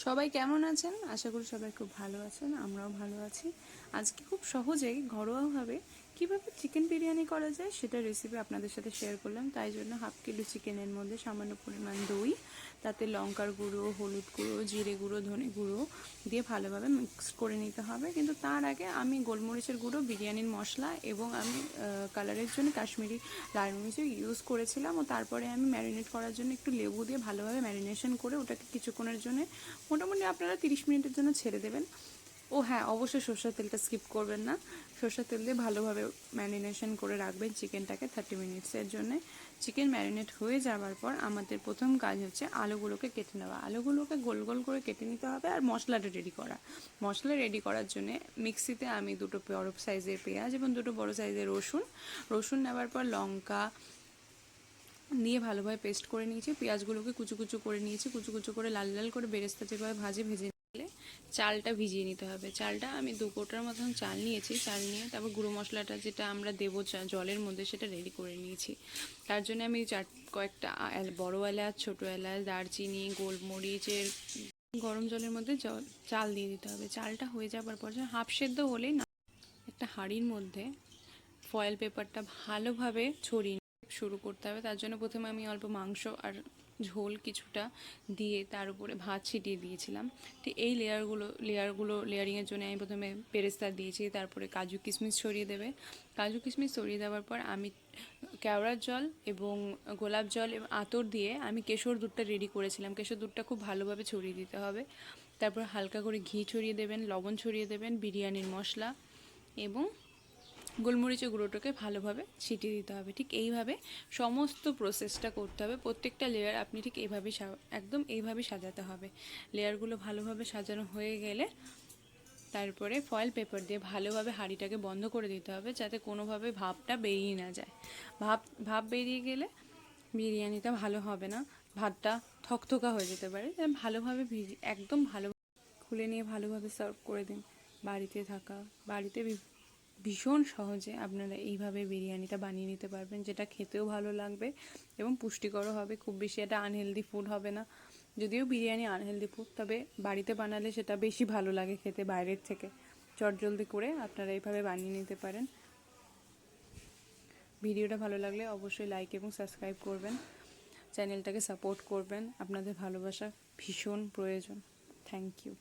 সবাই কেমন আছেন? আশা করি সবাই খুব ভালো আছেন, আমরাও ভালো আছি। আজকে খুব সহজেই ঘরোয়াভাবে কীভাবে চিকেন বিরিয়ানি করা যায় সেটা রেসিপি আপনাদের সাথে শেয়ার করলাম। তাই জন্য হাফ কিলো চিকেনের মধ্যে সামান্য পরিমাণ দই, তাতে লঙ্কার গুঁড়ো, হলুদ গুঁড়ো, জিরে গুঁড়ো, ধনে গুঁড়ো দিয়ে ভালোভাবে মিক্স করে নিতে হবে। কিন্তু তার আগে আমি গোলমরিচের গুঁড়ো, বিরিয়ানির মশলা এবং আমি কালারের জন্য কাশ্মীরি লাল মরিচও ইউজ করেছিলাম। ও তারপরে আমি ম্যারিনেট করার জন্য একটু লেবু দিয়ে ভালোভাবে ম্যারিনেশন করে ওটাকে কিছুক্ষণের জন্য মোটামুটি আপনারা 30 মিনিটের জন্য ছেড়ে দেবেন। ও হ্যাঁ, অবশ্যই সরষের তেলটা স্কিপ করবেন না। সরষের তেল দিয়ে ভালোভাবে ম্যারিনেশন করে রাখবেন চিকেনটাকে 30 মিনিটসের জন্য। চিকেন ম্যারিনেট হয়ে যাওয়ার পর আমাদের প্রথম কাজ হচ্ছে আলুগুলোকে কেটে নেওয়া। আলুগুলোকে গোল গোল করে কেটে নিতে হবে আর মশলাটা রেডি করা। মশলা রেডি করার জন্য মিক্সিতে আমি দুটো বড় সাইজের পেঁয়াজ এবং দুটো বড় সাইজের রসুন নেওয়ার পর লঙ্কা দিয়ে ভালোভাবে পেস্ট করে নিয়েছি। পেঁয়াজগুলোকে কুচু কুচু করে নিয়েছি, কুচু কুচু করে লাল লাল করে বেরেস্তা যেভাবে ভেজে নিলে চালটা ভিজিয়ে নিতে হবে। চালটা আমি 2 কোটার মতন চাল নিয়েছি। চাল নিয়ে তারপর গুঁড়ো মশলাটা যেটা আমরা দেবো জলের মধ্যে সেটা রেডি করে নিয়েছি। তার জন্য আমি কয়েকটা বড় এলাচ, ছোটো এলাচ, দারচিনি, গোলমরিচের গরম জলের মধ্যে চাল দিয়ে দিতে হবে। চালটা হয়ে যাবার পর হাফ সেদ্ধ হলেই না একটা হাঁড়ির মধ্যে ফয়েল পেপারটা ভালোভাবে ছড়িয়ে শুরু করতে হবে। তার জন্য প্রথমে আমি অল্প মাংস আর ঝোল কিছুটা দিয়ে তার উপরে ভাত ছিটিয়ে দিয়েছিলাম। তো এই লেয়ারিংয়ের জন্য আমি প্রথমে পেরেস্তা দিয়েছি, তারপরে কাজু কিশমিশ ছড়িয়ে দেবে। কাজু কিশমিশ ছড়িয়ে দেওয়ার পর আমি কেওড়ার জল এবং গোলাপ জল এবং আতর দিয়ে আমি কেশর দুধটা রেডি করেছিলাম। কেশর দুধটা খুব ভালোভাবে ছড়িয়ে দিতে হবে। তারপর হালকা করে ঘি ছড়িয়ে দেবেন, লবণ ছড়িয়ে দেবেন, বিরিয়ানির মশলা এবং গোলমরিচের গুঁড়োটাকে ভালোভাবে ছিটিয়ে দিতে হবে। ঠিক এইভাবে সমস্ত প্রসেসটা করতে হবে। প্রত্যেকটা লেয়ার আপনি ঠিক এইভাবে একদম এইভাবে সাজাতে হবে। লেয়ারগুলো ভালোভাবে সাজানো হয়ে গেলে তারপরে ফয়েল পেপার দিয়ে ভালোভাবে হাঁড়িটাকে বন্ধ করে দিতে হবে, যাতে কোনোভাবে ভাপটা বেরিয়ে না যায়। ভাপ বেরিয়ে গেলে বিরিয়ানিটা ভালো হবে না, ভাতটা থকথকা হয়ে যেতে পারে। ভালোভাবে একদম ভালো খুলে নিয়ে ভালোভাবে সার্ভ করে দিন। বাড়িতে ভীষণ সহজে আপনারা এইভাবে বিরিয়ানিটা বানিয়ে নিতে পারবেন, যেটা খেতেও ভালো লাগবে এবং পুষ্টিকরও হবে। খুব বেশি এটা আনহেলদি ফুড হবে না। যদিও বিরিয়ানি আনহেলদি ফুড, তবে বাড়িতে বানালে সেটা বেশি ভালো লাগে খেতে বাইরের থেকে। চটজলদি করে আপনারা এইভাবে বানিয়ে নিতে পারেন। ভিডিওটা ভালো লাগলে অবশ্যই লাইক এবং সাবস্ক্রাইব করবেন, চ্যানেলটাকে সাপোর্ট করবেন। আপনাদের ভালোবাসা ভীষণ প্রয়োজন। Thank you.